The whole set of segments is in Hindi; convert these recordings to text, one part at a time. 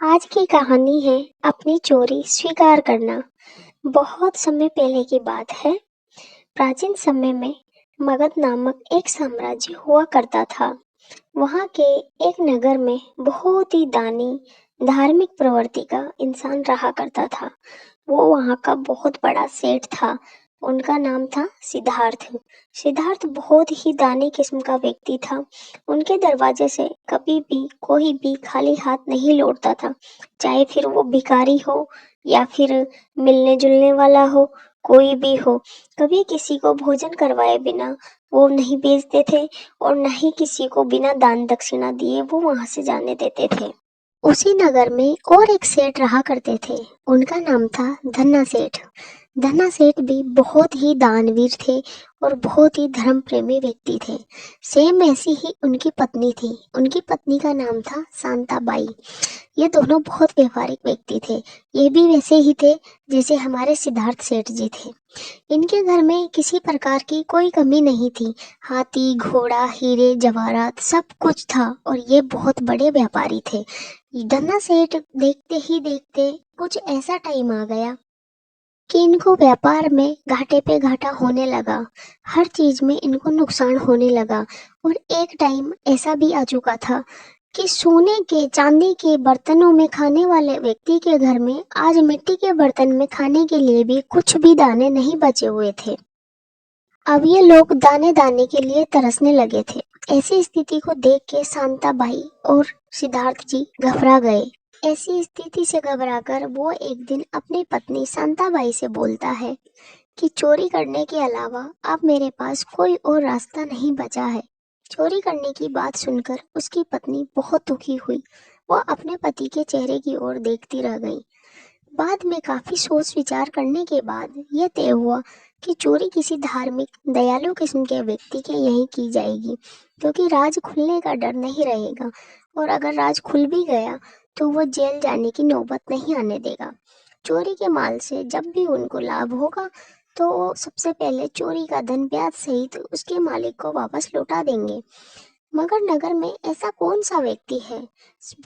आज की कहानी है अपनी चोरी स्वीकार करना। बहुत समय पहले की बात है। प्राचीन समय में मगध नामक एक साम्राज्य हुआ करता था। वहां के एक नगर में बहुत ही दानी धार्मिक प्रवृत्ति का इंसान रहा करता था। वो वहां का बहुत बड़ा सेठ था। उनका नाम था सिद्धार्थ। सिद्धार्थ बहुत ही दानी किस्म का व्यक्ति था। उनके दरवाजे से कभी भी कोई भी खाली हाथ नहीं लौटता था, चाहे फिर वो भिखारी हो या फिर मिलने जुलने वाला हो, कोई भी हो। कभी किसी को भोजन करवाए बिना वो नहीं भेजते थे और न ही किसी को बिना दान दक्षिणा दिए वो वहां से जाने देते थे। उसी नगर में और एक सेठ रहा करते थे। उनका नाम था धन्ना सेठ। धन्ना सेठ भी बहुत ही दानवीर थे और बहुत ही धर्म प्रेमी व्यक्ति थे। सेम ऐसी ही उनकी पत्नी थी। उनकी पत्नी का नाम था शांताबाई। ये दोनों बहुत व्यवहारिक व्यक्ति थे। ये भी वैसे ही थे जैसे हमारे सिद्धार्थ सेठ जी थे। इनके घर में किसी प्रकार की कोई कमी नहीं थी। हाथी घोड़ा हीरे जवाहरात सब कुछ था और ये बहुत बड़े व्यापारी थे। धन्ना सेठ देखते ही देखते कुछ ऐसा टाइम आ गया कि इनको व्यापार में घाटे पे घाटा होने लगा। हर चीज में इनको नुकसान होने लगा। और एक टाइम ऐसा भी आ चुका था कि सोने के चांदी के बर्तनों में खाने वाले व्यक्ति के घर में आज मिट्टी के बर्तन में खाने के लिए भी कुछ भी दाने नहीं बचे हुए थे। अब ये लोग दाने दाने के लिए तरसने लगे थे। ऐसी स्थिति को देख के शांताबाई और सिद्धार्थ जी घबरा गए। ऐसी स्थिति से घबराकर वो एक दिन अपनी पत्नी शांताबाई से बोलता है कि चोरी करने के अलावा अब मेरे पास कोई और रास्ता नहीं बचा है। चोरी करने की बात सुनकर उसकी पत्नी बहुत दुखी हुई। वो अपने पति के चेहरे की ओर देखती रह गई। बाद में काफी सोच विचार करने के बाद यह तय हुआ कि चोरी किसी धार्मिक दयालु किस्म के व्यक्ति के यहीं की जाएगी, क्योंकि राज खुलने का डर नहीं रहेगा। और अगर राज खुल भी गया तो वो जेल जाने की नौबत नहीं आने देगा। चोरी के माल से जब भी उनको लाभ होगा तो वो सबसे पहले चोरी का धन ब्याज सहित उसके मालिक को वापस लौटा देंगे। मगर नगर में ऐसा कौन सा व्यक्ति है?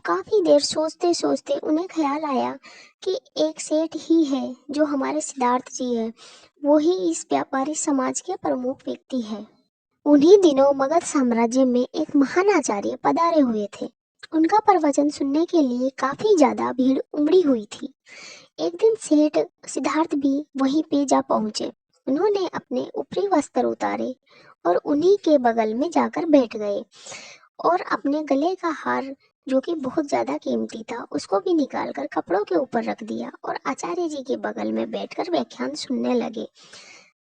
काफी देर सोचते सोचते उन्हें ख्याल आया कि एक सेठ ही है जो हमारे सिद्धार्थ जी है। वो ही इस व्यापारी समाज के प्रमुख व्यक्ति है। उन्हीं दिनों मगध साम्राज्य में एक महान आचार्य पधारे हुए थे। उनका प्रवचन सुनने के लिए काफी ज्यादा भीड़ उमड़ी हुई थी। एक दिन सेठ सिद्धार्थ भी वहीं पे जा पहुंचे। उन्होंने अपने ऊपरी वस्त्र उतारे और उन्हीं के बगल में जाकर बैठ गए और अपने गले का हार जो कि बहुत ज्यादा कीमती था उसको भी निकालकर कपड़ों के ऊपर रख दिया और आचार्य जी के बगल में बैठकर व्याख्यान सुनने लगे।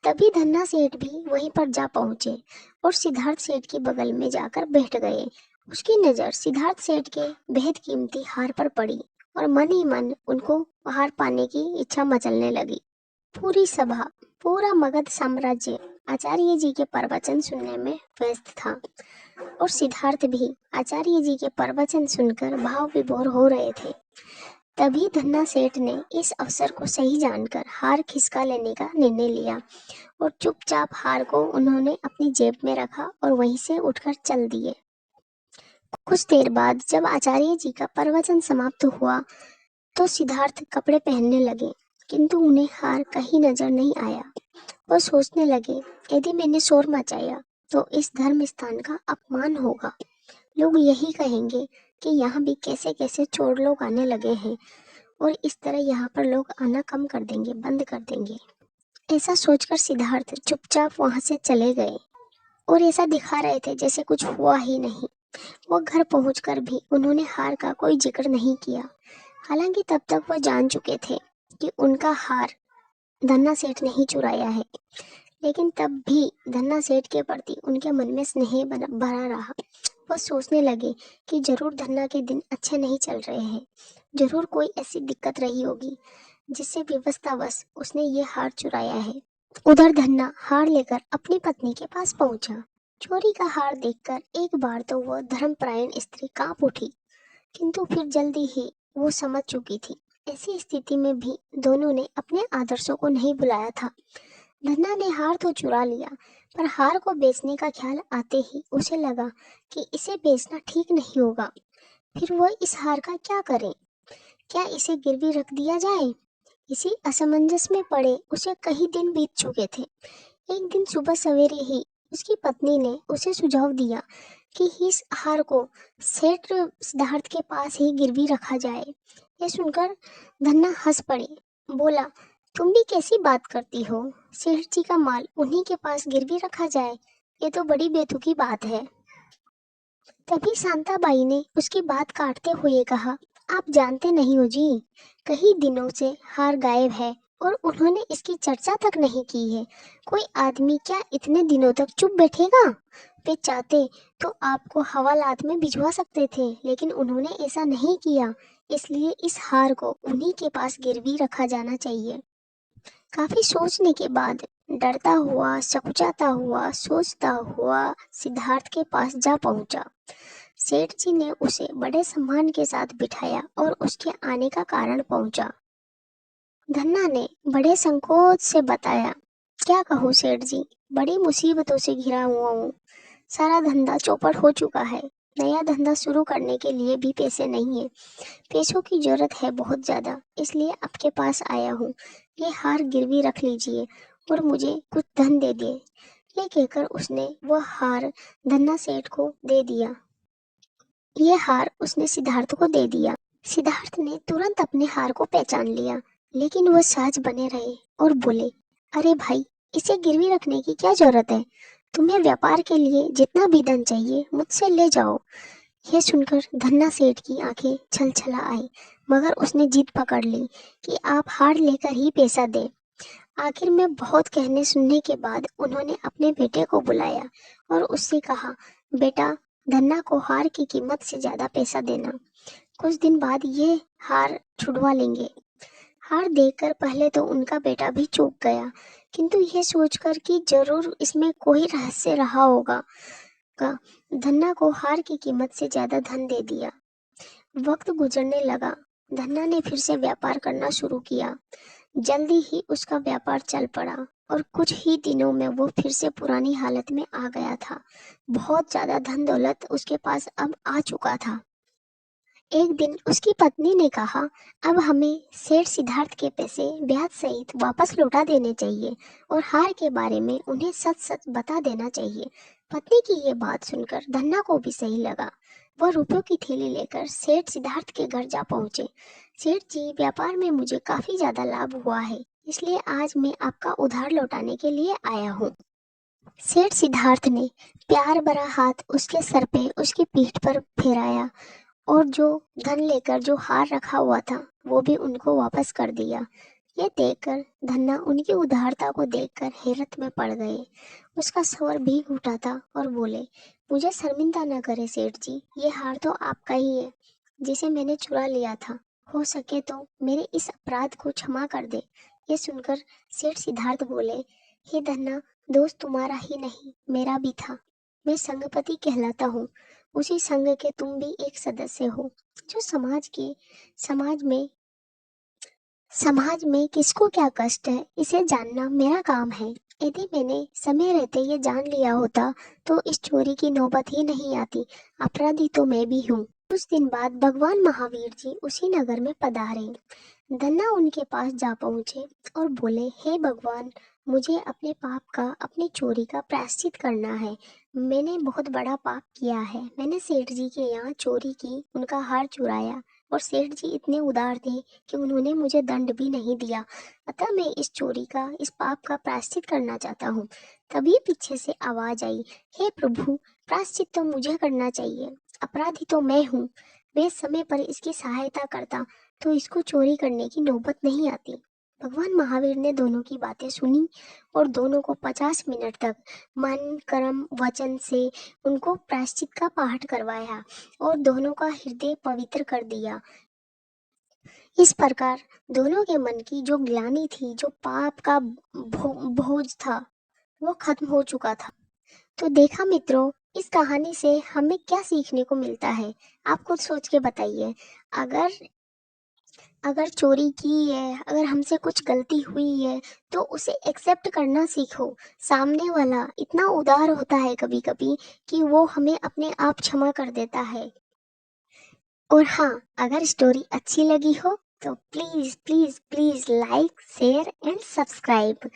तभी धन्ना सेठ भी वहीं पर जा पहुंचे और सिद्धार्थ सेठ के बगल में जाकर बैठ गए। उसकी नजर सिद्धार्थ सेठ के बेहद कीमती हार पर पड़ी और मन ही मन उनको हार पाने की इच्छा मचलने लगी। पूरी सभा, पूरा मगध साम्राज्य आचार्य जी के प्रवचन सुनने में व्यस्त था और सिद्धार्थ भी आचार्य जी के प्रवचन सुनकर भाव विभोर हो रहे थे। तभी धन्ना सेठ ने इस अवसर को सही जानकर हार खिसका लेने का निर्णय लिया और चुपचाप हार को उन्होंने अपनी जेब में रखा और वहीं से उठकर चल दिए। कुछ देर बाद जब आचार्य जी का प्रवचन समाप्त हुआ तो सिद्धार्थ कपड़े पहनने लगे, किंतु उन्हें हार कहीं नजर नहीं आया। वो सोचने लगे, यदि मैंने शोर मचाया तो इस धर्म स्थान का अपमान होगा। लोग यही कहेंगे कि यहाँ भी कैसे कैसे चोर लोग आने लगे हैं और इस तरह यहाँ पर लोग आना कम कर देंगे, बंद कर देंगे। ऐसा सोचकर सिद्धार्थ चुपचाप वहां से चले गए और ऐसा दिखा रहे थे जैसे कुछ हुआ ही नहीं। वो घर पहुंचकर भी उन्होंने हार का कोई जिक्र नहीं किया। हालांकि तब तक वो जान चुके थे कि उनका हार धन्ना सेठ ने ही चुराया है, लेकिन तब भी धन्ना सेठ के प्रति उनके मन में स्नेह भरा रहा। वो सोचने लगे कि जरूर धन्ना के दिन अच्छे नहीं चल रहे हैं, जरूर कोई ऐसी दिक्कत रही होगी जिससे विवशतावश उसने ये हार चुराया है। उधर धन्ना हार लेकर अपनी पत्नी के पास पहुंचा। चोरी का हार देखकर एक बार तो वह धर्मपरायण स्त्री कांप उठी, किंतु फिर जल्दी ही वो समझ चुकी थी। ऐसी स्थिति में भी दोनों ने अपने आदर्शों को नहीं भुलाया था। धन्ना ने हार तो चुरा लिया, पर हार को बेचने का ख्याल आते ही उसे लगा कि इसे बेचना ठीक नहीं होगा। फिर वह इस हार का क्या करे? क्या इसे गिरवी रख दिया जाए? इसी असमंजस में पड़े उसे कई दिन बीत चुके थे। एक दिन सुबह सवेरे ही उसकी पत्नी ने उसे सुझाव दिया कि इस हार को सेठ सिद्धार्थ के पास ही गिरवी रखा जाए। यह सुनकर धन्ना हंस पड़ी। बोला, तुम भी कैसी बात करती हो? सेठ जी का माल उन्हीं के पास गिरवी रखा जाए, ये तो बड़ी बेतुकी बात है। तभी शांताबाई ने उसकी बात काटते हुए कहा, आप जानते नहीं हो जी, कई दिनों से हार गायब है और उन्होंने इसकी चर्चा तक नहीं की है। कोई आदमी क्या इतने दिनों तक चुप बैठेगा? वे चाहते तो आपको हवालात में भिजवा सकते थे, लेकिन उन्होंने ऐसा नहीं किया। इसलिए इस हार को उन्हीं के पास गिरवी रखा जाना चाहिए। काफी सोचने के बाद डरता हुआ, सकुचाता हुआ, सोचता हुआ सिद्धार्थ के पास जा पहुंचा। सेठ जी ने उसे बड़े सम्मान के साथ बिठाया और उसके आने का कारण पूछा। धन्ना ने बड़े संकोच से बताया, क्या कहूँ सेठ जी, बड़ी मुसीबतों से घिरा हुआ हूँ। सारा धंधा चौपट हो चुका है। नया धंधा शुरू करने के लिए भी पैसे नहीं है। पैसों की जरूरत है बहुत ज्यादा, इसलिए आपके पास आया हूँ। ये हार गिरवी रख लीजिए और मुझे कुछ धन दे दिए। ये कहकर उसने वह हार धन्ना सेठ को दे दिया। ये हार उसने सिद्धार्थ को दे दिया। सिद्धार्थ ने तुरंत अपने हार को पहचान लिया, लेकिन वह सहज बने रहे और बोले, अरे भाई, इसे गिरवी रखने की क्या जरूरत है? तुम्हें व्यापार के लिए जितना भी धन चाहिए मुझसे ले जाओ। यह सुनकर धन्ना सेठ की आंखें छलछला आई, मगर उसने जिद पकड़ ली कि आप हार लेकर ही पैसा दें। आखिर में बहुत कहने सुनने के बाद उन्होंने अपने बेटे को बुलाया और उससे कहा, बेटा, धन्ना को हार की कीमत से ज्यादा पैसा देना। कुछ दिन बाद ये हार छुड़वा लेंगे। हार देखकर पहले तो उनका बेटा भी चूक गया, किंतु यह सोचकर कि जरूर इसमें कोई रहस्य रहा होगा, का धन्ना को हार की कीमत से ज्यादा धन दे दिया। वक्त गुजरने लगा। धन्ना ने फिर से व्यापार करना शुरू किया। जल्दी ही उसका व्यापार चल पड़ा और कुछ ही दिनों में वो फिर से पुरानी हालत में आ गया था। बहुत ज्यादा धन दौलत उसके पास अब आ चुका था। एक दिन उसकी पत्नी ने कहा, अब हमें सेठ सिद्धार्थ के पैसे ब्याज सहित वापस लौटा देने चाहिए और हार के बारे में उन्हें सच सच बता देना चाहिए। पत्नी की ये बात सुनकर धन्ना को भी सही लगा। वह रुपयों की थैली लेकर सेठ सिद्धार्थ के घर जा पहुंचे। सेठ जी, व्यापार में मुझे काफी ज्यादा लाभ हुआ है, इसलिए आज मैं आपका उधार लौटाने के लिए आया हूँ। सेठ सिद्धार्थ ने प्यार भरा हाथ उसके सर पे, उसकी पीठ पर फेराया और जो धन लेकर जो हार रखा हुआ था वो भी उनको वापस कर दिया। ये देखकर धन्ना उनकी उदारता को देखकर हैरत में पड़ गए। उसका स्वर भीग उठा था और बोले, मुझे शर्मिंदा न करे सेठ जी, ये हार तो आपका ही है जिसे मैंने चुरा लिया था। हो सके तो मेरे इस अपराध को क्षमा कर दे। ये सुनकर सेठ सिद्धार्थ बोले, हे धन्ना, दोस्त तुम्हारा ही नहीं मेरा भी था। मैं संगपति कहलाता हूँ। उसी संघ के तुम भी एक सदस्य हो। जो समाज में किसको क्या कष्ट है, इसे जानना मेरा काम है। यदि मैंने समय रहते ये जान लिया होता तो इस चोरी की नौबत ही नहीं आती। अपराधी तो मैं भी हूँ। कुछ दिन बाद भगवान महावीर जी उसी नगर में पधारे। धन्ना उनके पास जा पहुंचे और बोले, हे भगवान, मुझे अपने पाप का, अपनी चोरी का प्रायश्चित करना है। मैंने बहुत बड़ा पाप किया है। मैंने सेठ जी के यहाँ चोरी की, उनका हार चुराया और सेठ जी इतने उदार थे कि उन्होंने मुझे दंड भी नहीं दिया। अतः मैं इस चोरी का, इस पाप का प्रायश्चित करना चाहता हूँ। तभी पीछे से आवाज आई, हे प्रभु, प्रायश्चित तो मुझे करना चाहिए, अपराधी तो मैं हूँ। मैं समय पर इसकी सहायता करता तो इसको चोरी करने की नौबत नहीं आती। भगवान महावीर ने दोनों की बातें सुनी और दोनों को 50 मिनट तक मन, कर्म, वचन से उनको प्रायश्चित का पाठ करवाया और दोनों का हृदय पवित्र कर दिया। इस प्रकार दोनों के मन की जो ग्लानि थी, जो पाप का बोझ था, वो खत्म हो चुका था। तो देखा मित्रों, इस कहानी से हमें क्या सीखने को मिलता है? आप खुद सोच के बताइए। अगर अगर चोरी की है, अगर हमसे कुछ गलती हुई है, तो उसे एक्सेप्ट करना सीखो। सामने वाला इतना उदार होता है कभी कभी कि वो हमें अपने आप क्षमा कर देता है। और हाँ, अगर स्टोरी अच्छी लगी हो तो please please please like share and subscribe.